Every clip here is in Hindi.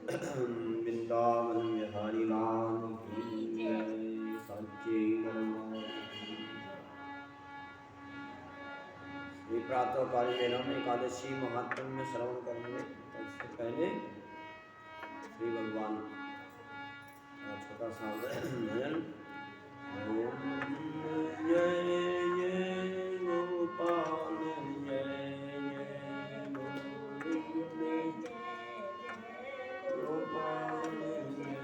वृंदावन बिहारी लाल की जय। सच्चे दरबार की श्री प्रातःकालीन वेला में एकादशी महात्म्य में श्रवण करेंगे। उससे पहले श्री भगवान का छोटा सा भजन। ओम जय जय गोपाल जय जय गोविंद गोपाल जय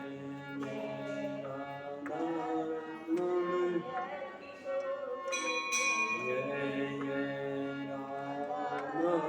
जय राधा रमण जय जय राधा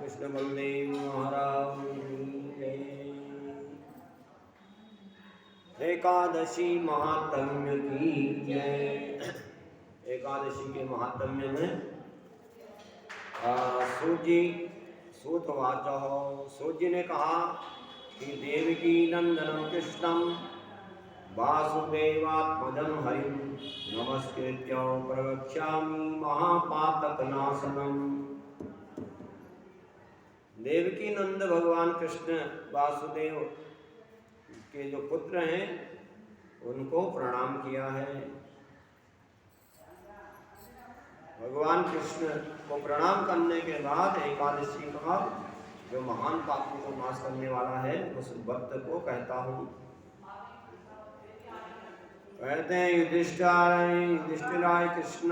कृष्ण बलदेव महाराज की जय। एकादशी महात्म्य की जय। एकादशी के महात्म्य में सूतवाच सूत जी ने कहा कि देवकी नंदनम कृष्णम वासुदेवात्मजं हरिं नमस्कृत्य प्रवक्ष्यामि महापातकनाशनम्। देवकी नंद भगवान कृष्ण वासुदेव के जो पुत्र हैं उनको प्रणाम किया है। भगवान कृष्ण को प्रणाम करने के बाद एकादशी का जो महान पापों को नाश करने वाला है उस व्रत को कहता हूँ। कहते हैं युधिष्ठिराय कृष्ण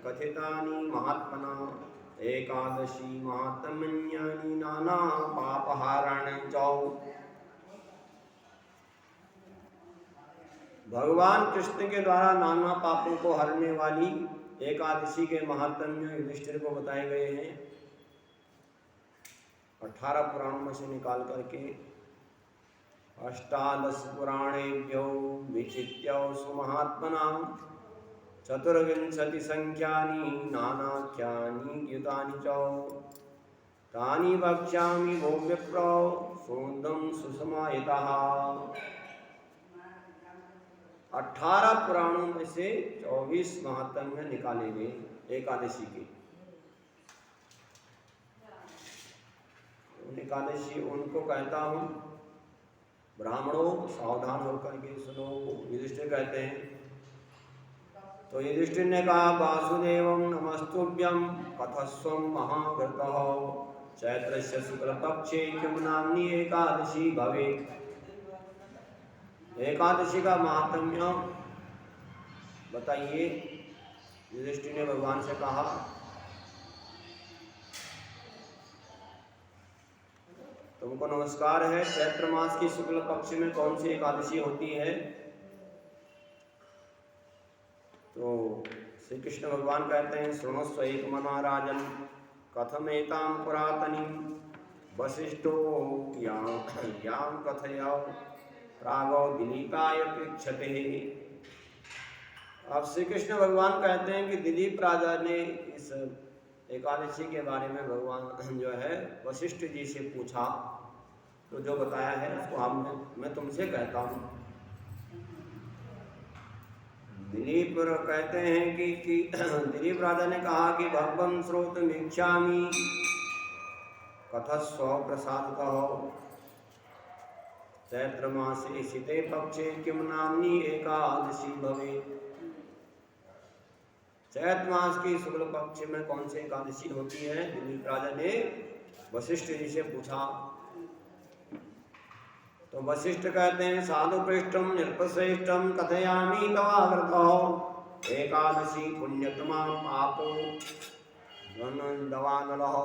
कथितानि महात्मना एकादशी महात्म्यानि नाना पापहाराणि च। भगवान कृष्ण के द्वारा नाना पापों को हरने वाली एकादशी के महात्म्य युधिष्ठिर को बताए गए हैं। 18 पुराणों में से निकाल करके अष्टादश पुराणेभ्यो विचित्य सुमहात्मना चतुर्विंशति संख्यानि नानाख्यानि युतानि च तानि वक्ष्यामि भो विप्र शोधं सुसमाहितः। 18 पुराणों में से 24 महात्म्य निकाले गए एकादशी के। एकादशी उनको कहता हूँ ब्राह्मणों सावधान होकर के सुनो। युधिष्ठिर कहते हैं तो युधिष्ठिर ने कहा वासुदेवं नमस्तुभ्यं कथस्वं महाव्रतः चैत्रस्य शुक्ल पक्षे किम नाम्नी एकादशी भवेत्। एकादशी का महात्म्य बताइए। युधिष्ठिर ने भगवान से कहा तुमको नमस्कार है, चैत्र मास की शुक्ल पक्ष में कौन सी एकादशी होती है? तो श्री कृष्ण भगवान कहते हैं शृणुस्व एकमना राजन कथमेतां पुरातनीं वसिष्ठो यां कथया प्रागौ दिलीपाय पृच्छते। अब श्री कृष्ण भगवान कहते हैं कि दिलीप राजा ने इस एकादशी के बारे में भगवान जो है वशिष्ठ जी से पूछा, तो जो बताया है उसको मैं तुमसे कहता हूँ। दिलीप कहते हैं कि दिलीप राजा ने कहा कि भगवन् श्रोतुमिच्छामि कथस्व प्रसादतः चैत्र मासे शीते पक्षे किम नाम्नी एकादशी भवेत्। चैत्र मास की शुक्ल पक्ष में कौन सी एकादशी होती है? दिलीप राजा ने वशिष्ठ जी से पूछा। तो वशिष्ठ कहते हैं साधु पृष्ठम निर्पश्रेष्ठम कथयामि तवाव्रतः एकादशी पुण्यतमा पापो दवानलः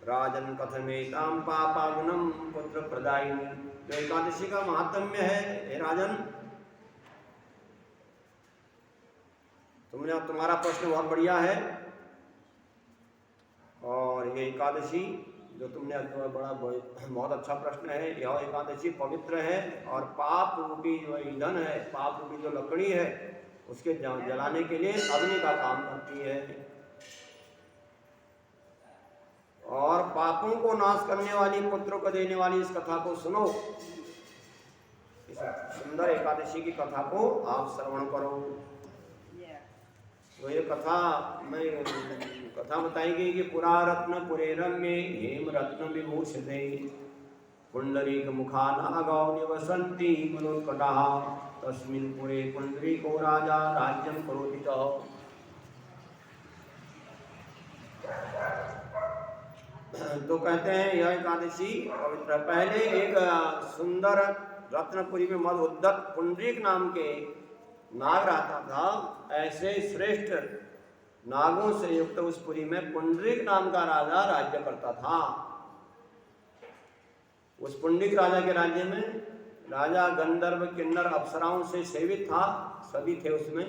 राजन कथमेतां पापागुणम पुत्र प्रदायिनी। जो एकादशी का महात्म्य है हे राजन, तुम्हारा प्रश्न बहुत बढ़िया है और ये एकादशी जो तुमने बहुत अच्छा प्रश्न है। यह एकादशी पवित्र है और पाप रूपी जो ईंधन है, पाप रूपी जो लकड़ी है उसके जलाने के लिए अग्नि का काम करती है और पापों को नाश करने वाली, पुत्र को देने वाली इस कथा को सुनो। इस सुंदर एकादशी की कथा को आप श्रवण करो। तो ये कथा बताई गई कि पुरा रत्न पुरे रम्ये हेम रत्न विभूषिते पुंडरीक मुखा नागौ निवसन्ति कुलोत्कटाः तस्मिन् पुरे पुंडरीको राजा राज्यं करोति च। तो कहते हैं यह एकादशी पवित्र। पहले एक सुंदर रत्नपुरी में मद उद्दत पुंडरीक नाम के नाग रहता था। ऐसे श्रेष्ठ नागों से युक्त उस पुरी में पुंडरीक नाम का राजा राज्य करता था। उस पुंडरीक राजा के राज्य में राजा गंधर्व किन्नर अप्सराओं से सेवित था, सभी थे उसमें।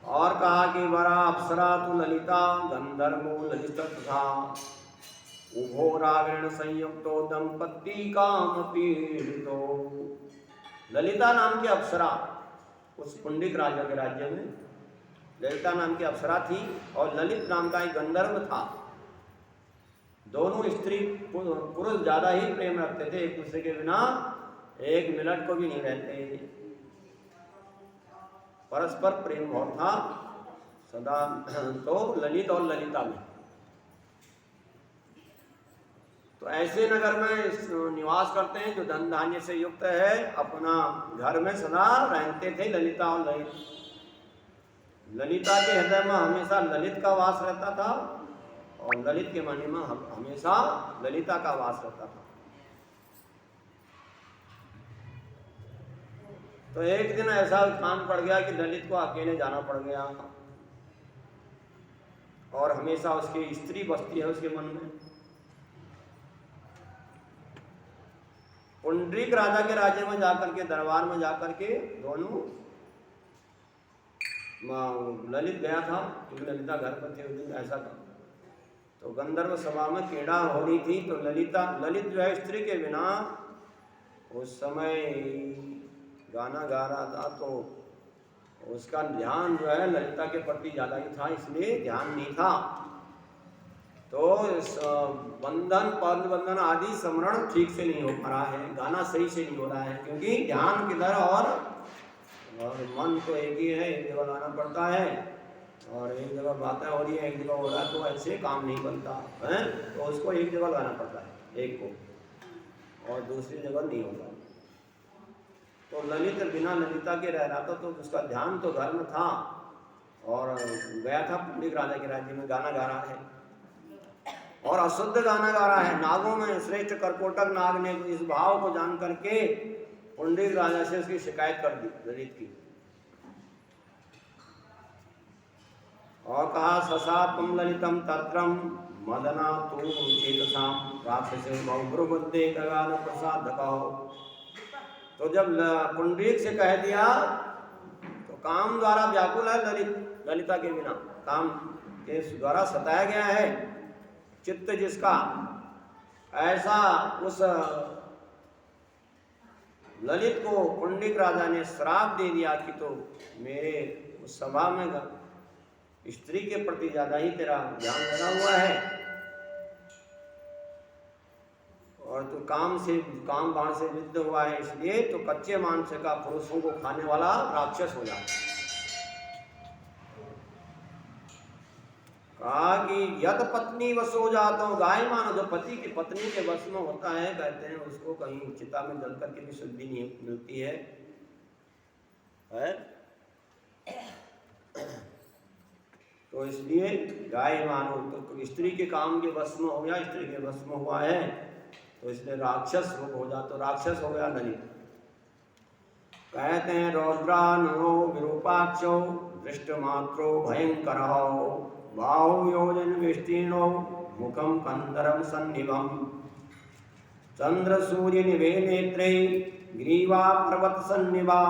और कहा कि वरा अप्सरा तु ललिता गंधर्वो ललित तथा उभो रागेण संयुक्तो दंपति काम पीड़ितो। ललिता नाम की अप्सरा उस पुंडिक राजा के राज्य में ललिता नाम की अप्सरा थी और ललित नाम का एक गंधर्व था। दोनों स्त्री पुरुष ज्यादा ही प्रेम रखते थे, एक दूसरे के बिना एक मिनट को भी नहीं रहते, परस्पर प्रेम बहुत था सदा। तो ललित और ललिता में तो ऐसे नगर में निवास करते हैं जो धन धान्य से युक्त है, अपना घर में सदा रहते थे ललिता और ललित। ललिता के हृदय में हमेशा ललित का वास रहता था और ललित के मन में हमेशा ललिता का वास रहता था। तो एक दिन ऐसा काम पड़ गया कि ललित को अकेले जाना पड़ गया और हमेशा उसकी स्त्री बसती है उसके मन में। पुंडरीक राजा के राज्य में जाकर के दरबार में जाकर के दोनों ललित गया था क्योंकि ललिता घर पर थी उस दिन, ऐसा था। तो गंधर्व सभा में क्रीड़ा हो रही थी तो ललित जो है स्त्री के बिना उस समय गाना गा रहा था, तो उसका ध्यान जो है ललिता के प्रति ज्यादा ही था, इसलिए ध्यान नहीं था। तो बंधन पद बंधन आदि स्मरण ठीक से नहीं हो पा रहा है, गाना सही से नहीं हो रहा है क्योंकि ध्यान किधर और मन तो एक ही है, एक जगह गाना पड़ता है और एक जगह बातें हो रही है, एक जगह हो रहा है, तो ऐसे काम नहीं बनता है। तो उसको एक जगह गाना पड़ता है एक को, और दूसरी जगह नहीं होता। तो ललित बिना ललिता के रह रहा था तो उसका ध्यान तो घर में था और गया था पुंडरीक राजा के राज्य में, गाना गा रहा है और अशुद्ध गाना गा रहा है। नागों में श्रेष्ठ कर्कोटक नाग ने इस भाव को जान करके पुंडरीक राजा से उसकी शिकायत कर दी ललित की और कहा ससापम ललितम तत्रम मदना तू चेतसाम राक्षसे बहुब्रुबुद्धे गगान प्रसाद कहो। तो जब पुंडरीक से कह दिया तो काम द्वारा व्याकुल है ललिता के बिना, काम के द्वारा सताया गया है चित्त जिसका, ऐसा उस ललित को पुंडरीक राजा ने श्राप दे दिया कि तो मेरे उस सभा में स्त्री के प्रति ज्यादा ही तेरा ध्यान लगा हुआ है और तो काम बाण से विद्ध हुआ है, इसलिए तो कच्चे मांस का पुरुषों को खाने वाला राक्षस हो जाता है। कहा कि यद पत्नी वसो जाता हूँ, गाय मानो जो पति की पत्नी के वश में होता है, कहते हैं उसको कहीं चिता में जल करके भी शुद्धि नहीं मिलती है। तो इसलिए गाय मानो तो स्त्री के काम के वश में हो गया, स्त्री के वश में हुआ है तो इसलिए राक्षस हो जा, तो राक्षस हो गया ललित। कहते हैं रौद्रानो विरूपाक्षो दृष्टमात्रो भयंकर बाहु योजन विस्तीर्णो मुखम कंदरम सन्निभम चंद्र सूर्य निभे नेत्रे ग्रीवा पर्वत सन्निभा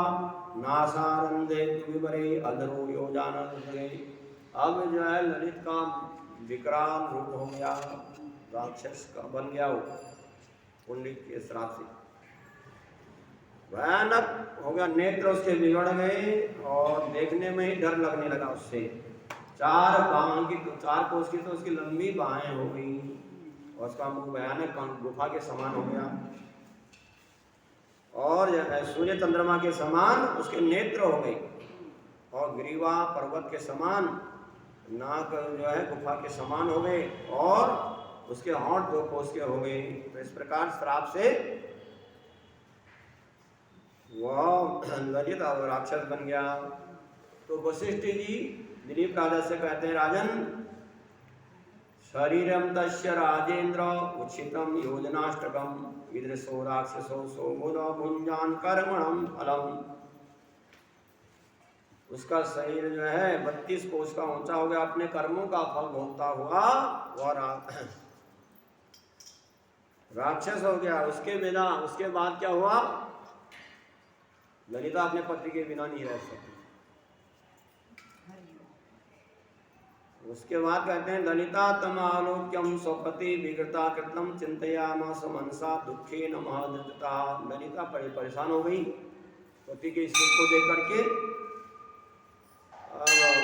नासारंदे विवरे अधरो योजान। अब जो है ललित का विकराल रूप हो गया, राक्षस का बन गया वो पुंडरीक के श्राप से, भयानक हो गया, नेत्र उसके बिगड़ गए और देखने में ही डर लगने लगा उससे। चार कोस की तो उसकी लंबी बाहें हो गई और उसका मुख भयानक गुफा के समान हो गया और सूर्य चंद्रमा के समान उसके नेत्र हो गए और ग्रीवा पर्वत के समान नाक जो है गुफा के समान हो गए और उसके होंठ 2 कोस के हो गए। तो इस प्रकार श्राप से वह ललित राक्षस बन गया। तो वशिष्ठ जी दिलीप राजा से कहते हैं, राजन शरीरम तस्य राजेंद्र उच्छितम योजनाष्टकम ईदृशो राक्षसो सोबुधो भुंजान कर्मणम फलम। उसका शरीर जो है 32 कोस का ऊंचा हो गया, अपने कर्मों का फल भोगता हुआ वह राक्षस हो गया। उसके बाद क्या हुआ, ललिता अपने पति के बिना नहीं रह सकती। उसके बाद कहते हैं ललिता तम आलोक्यम स्वपति विकृता कृतम चिंतयामास मनसा दुखे न महदता। ललिता परेशान हो गई पति के स्थिति को देख करके,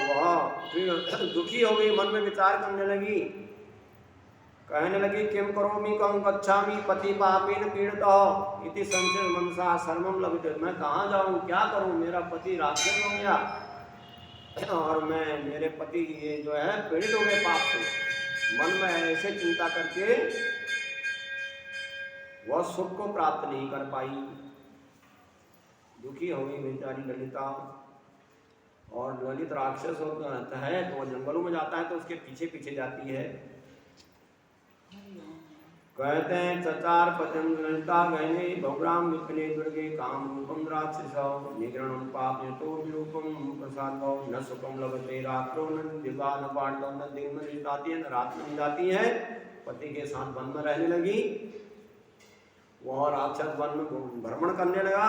वह फिर दुखी हो गई, मन में विचार करने लगी, कहने लगी किम करोमि कं गच्छामि पति पापेन पीड़ितः इति संशय मनसा सर्वम लभते। मैं कहाँ जाऊँ, क्या करूँ, मेरा पति राक्षस हो गया और मैं मेरे पति ये जो है पीड़ित हो गए पाप से। मन में ऐसे चिंता करके वह सुख को प्राप्त नहीं कर पाई, दुखी हो गई बेचारी ललिता। और ललित राक्षस होता है तो वह जंगलों में जाता है तो उसके पीछे पीछे जाती है। कहते हैं चचार पतम ललिता गहने बहुराम विपिने दुर्गे काम रूपम राक्षस निग्रणम पाप तो विरूपम प्रसाद न सुखम लभते रात्रो न दिवा न पाटलो न दिन में जाती है न रात में जाती है। पति के साथ वन में रहने लगी, वह राक्षस वन में भ्रमण करने लगा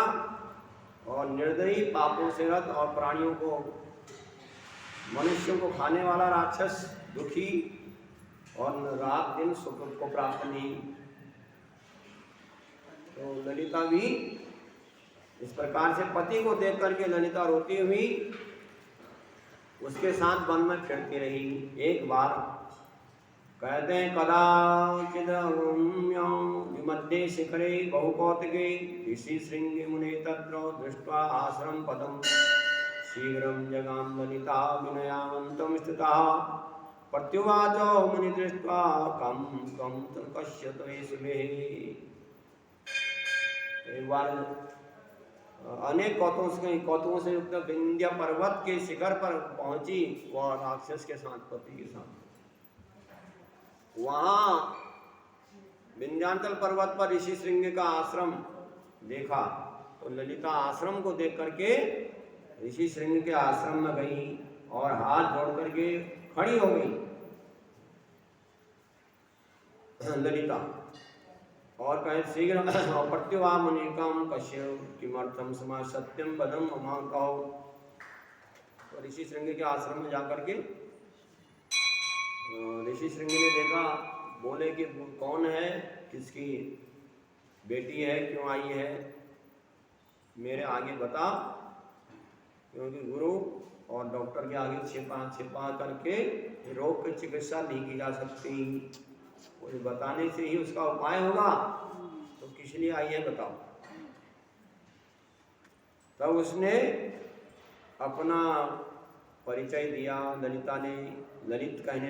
और निर्दयी पापों से रत और प्राणियों को मनुष्यों को खाने वाला राक्षस दुखी और रात दिन सुख को प्राप्त नहीं। तो ललिता भी इस प्रकार से पति को देख करके ललिता रोती हुई उसके साथ वन में फिरती रही। एक बार कहते हैं कदाचिद विमध्य शिखरे बहुकौतिके ऋषि श्रृंगे मुने तत्र दृष्ट्वा आश्रम पदम शीघ्रं जगाम ललिता विनयावन्तं स्थिता प्रत्युवाच मुनि दृष्ट्वा कम कम कश्यत शुभे। एक बार अनेक कौतुकों से युक्त विंध्य पर्वत के शिखर पर पहुंची वह राक्षस के साथ पति के साथ। वहां विंध्यांचल पर्वत पर ऋषि श्रृंग का आश्रम देखा तो ललिता आश्रम को देख करके ऋषि श्रृंग के आश्रम में गई और हाथ जोड़ करके खड़ी हो गई ललिता और कहे शीघ्र प्रत्युवा मुनिकम कश्य किमर्थम समा सत्यम पदम अमा कहो। तो ऋषि श्रृंग के आश्रम में जाकर के ऋषि श्रृंग ने देखा, बोले कि कौन है, किसकी बेटी है, क्यों आई है, मेरे आगे बता, क्योंकि गुरु और डॉक्टर के आगे छिपा करके रोग की चिकित्सा नहीं की जा सकती, कोई बताने से ही उसका उपाय होगा। तो किस लिए आई है बताओ। तब उसने अपना परिचय दिया ललिता ने। ललित कहने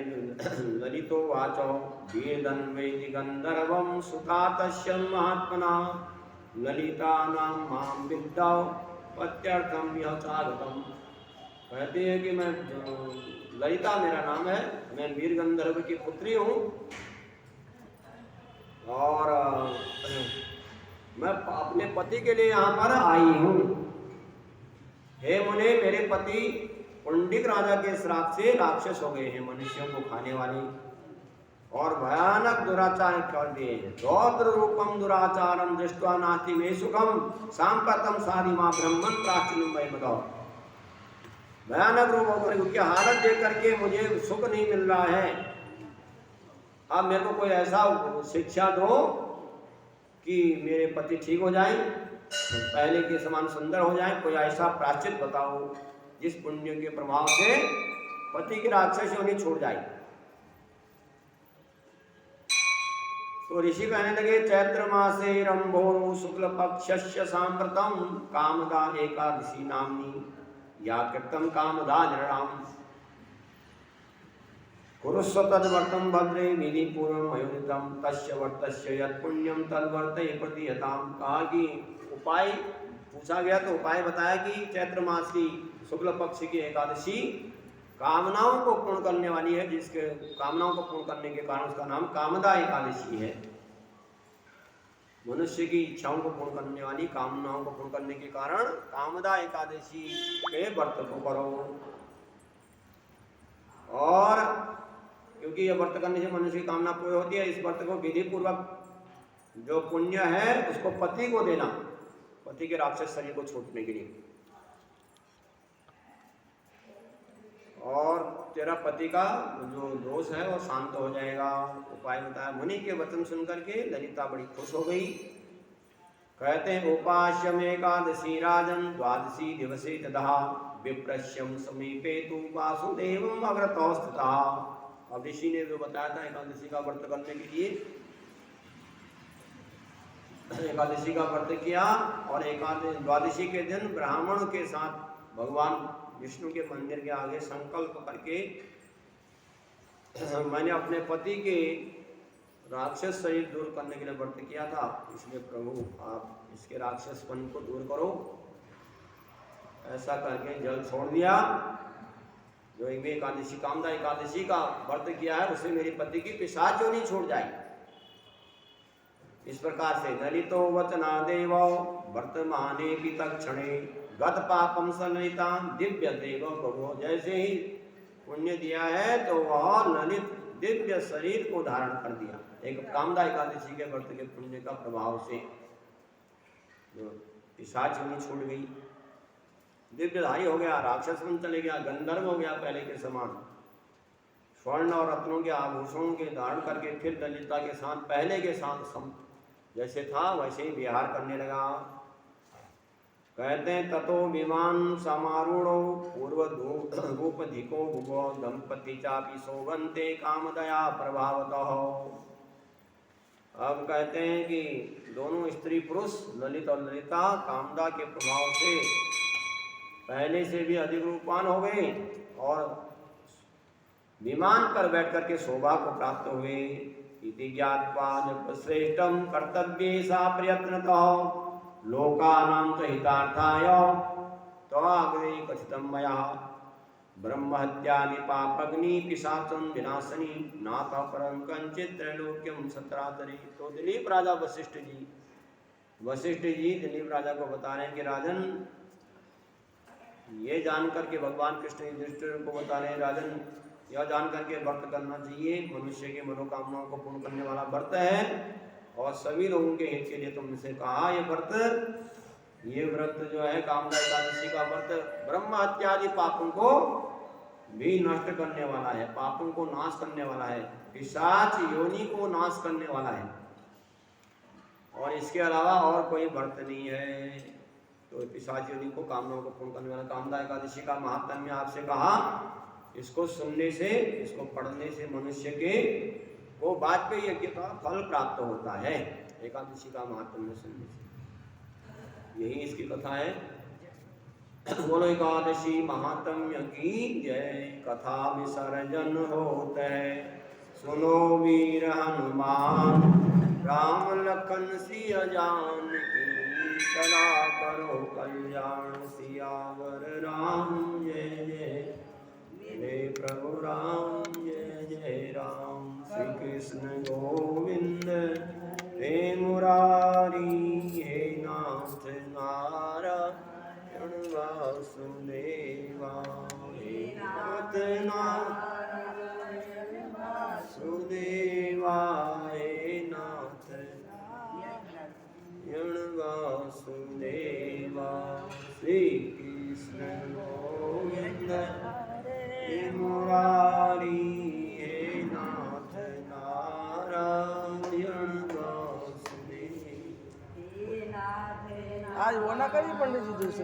ललितो वाचो वेदन वेदि गंधर्वम सुता तस्य महात्मना ललिता नाम माम विद्या पत्यर्थम यह चागतम। कहते हैं कि मैं ललिता मेरा नाम है, मैं वीर गंधर्व की पुत्री हूँ और मैं अपने पति के लिए यहाँ पर आई हूँ। हे मुने, मेरे पति पुंडिक राजा के श्राप से राक्षस हो गए हैं, मनुष्यों को खाने वाले, और भयानक दुराचार कर दिए हैं। रौद्र रूपम दुराचारम दृष्ट्वा नास्ति मे सुखम सांप्रतम सारी माँ ब्रह्मन प्राचीन मैं बताओ। भयानक रूप होकर उनकी हालत देख करके मुझे सुख नहीं मिल रहा है। अब मेरे को कोई ऐसा शिक्षा दो कि मेरे पति ठीक हो जाए, पहले के समान सुंदर हो जाए, कोई ऐसा प्रायश्चित बताओ जिस पुण्य के प्रभाव से पति की राक्षस योनि छूट जाए। तो ऋषि कहने लगे चैत्र मासे रंभो शुक्ल पक्षस्य सांप्रतम कामदा एकादशी नामनी या कृतम कामदा निर्णाम कुरुस्व तद्वर्तम भद्रे विधि पूर्वम अयोनितम तस्य वर्तस्य यत् पुण्यम तद्वर्तये प्रतिहताम। कहा कि उपाय पूछा गया तो उपाय बताया कि चैत्र मास की शुक्ल पक्ष की एकादशी कामनाओं को पूर्ण करने वाली है, जिसके कामनाओं को पूर्ण करने के कारण उसका नाम कामदा एकादशी है। मनुष्य की इच्छाओं को पूर्ण करने वाली, कामनाओं को पूर्ण करने के कारण कामदा एकादशी के व्रत को करो। और क्योंकि यह व्रत करने से मनुष्य की कामना पूरी होती है, इस व्रत को विधि पूर्वक जो पुण्य है उसको पति को देना, पति के राक्षस शरीर को छूटने के लिए। और तेरा पति का जो दोष है वो शांत हो जाएगा। उपाय बताया। मुनि के वचन सुनकर के ललिता बड़ी खुश हो गई। कहते हैं उपास्यम एकादशी राजन द्वादशी दिवसे तदा विप्रश्यम समीपे तु वासुदेवम अग्रतो स्थितः। अब ऋषि ने जो बताया था एकादशी का व्रत करने के लिए, एकादशी का व्रत किया और द्वादशी के दिन ब्राह्मणों के साथ भगवान विष्णु के मंदिर के आगे संकल्प करके मैंने अपने पति के राक्षस शरीर दूर करने के लिए व्रत किया था, इसलिए प्रभु आप इसके राक्षसपन को दूर करो। ऐसा करके जल छोड़ दिया। जो एक एकादशी कामदा एकादशी का व्रत किया है उसे मेरे पति की पिशाच जो नहीं छोड़ जाए। इस प्रकार से दलितो वचना देव वर्तमाने तक्षणे गत पापम सललिता दिव्य देव प्रभु। जैसे ही पुण्य दिया है तो वह ललित दिव्य शरीर को धारण कर दिया। एक कामदा एकादशी के व्रत के पुण्य का प्रभाव से जो पिशाच नहीं छूट गई, दिव्यधारी हो गया, राक्षस बन चले गया, गंधर्व हो गया पहले के समान। स्वर्ण और रत्नों के आभूषणों के धारण करके फिर ललिता के साथ पहले के साथ जैसे था वैसे ही विहार करने लगा। कहते हैं ततो विमान समारूढ़ो पूर्व रूपधिको भुवो दंपति चापि शोभन्ते कामदया प्रभावतः। अब कहते हैं कि दोनों स्त्री पुरुष ललित और ललिता कामदा के प्रभाव से पहले से भी अधिक रूपवान हो गए और विमान पर बैठ करके शोभा को प्राप्त हुए। इति ज्ञात्वा श्रेष्ठम कर्तव्ये सा प्रयत्नतः लोकानां च हितार्थाय त्वाग्रे कथितं मया ब्रह्महत्यादि पापग्नि पिशाचं विनाशनी नाथ परं कंचित् त्रैलोक्यं सत्रातरि। तो दिलीप राजा वशिष्ठ जी दिलीप राजा को बता रहे हैं कि राजन, ये जान करके भगवान कृष्ण युधिष्ठिर को बता रहे हैं राजन, यह जान करके व्रत करना चाहिए। मनुष्य की मनोकामनाओं को पूर्ण करने वाला व्रत है और सभी लोगों के हित के लिए तुमसे कहा ये व्रत जो है कामदा एकादशी का व्रत ब्रह्म हत्यादि पापों को भी नष्ट करने वाला है, पापों को नाश करने वाला है, पिशाच योनि को नाश करने वाला है और इसके अलावा और कोई व्रत नहीं है। तो पिशाच योनि को कामनाओं को पूर्ण करने वाला कामदा एकादशी का महात्म्य आपसे कहा। इसको सुनने से, इसको पढ़ने से मनुष्य के को वाजपेयी यज्ञ का फल प्राप्त होता है। एकादशी का महात्म्य सुनने से यही इसकी कथा है। बोलो एकादशी महात्म्य की जय। कथा विसर्जन होते है सुनो वीर हनुमान राम लखन सिया जानकी सदा करो कल्याण सियावर राम जय जय हे प्रभु राम जय जय राम। श्री कृष्ण गोविंद हे मुरारी हे नाथ नारायण वासुदेवा हे नाथ नारायण वासुदेवा हे नाथ नारायण वासुदेवा। श्री कृष्ण गोविंद हे मुरारी हे नाथ नारायण वासुदेव। आज वो ना करिए पंडित जी दूसरे।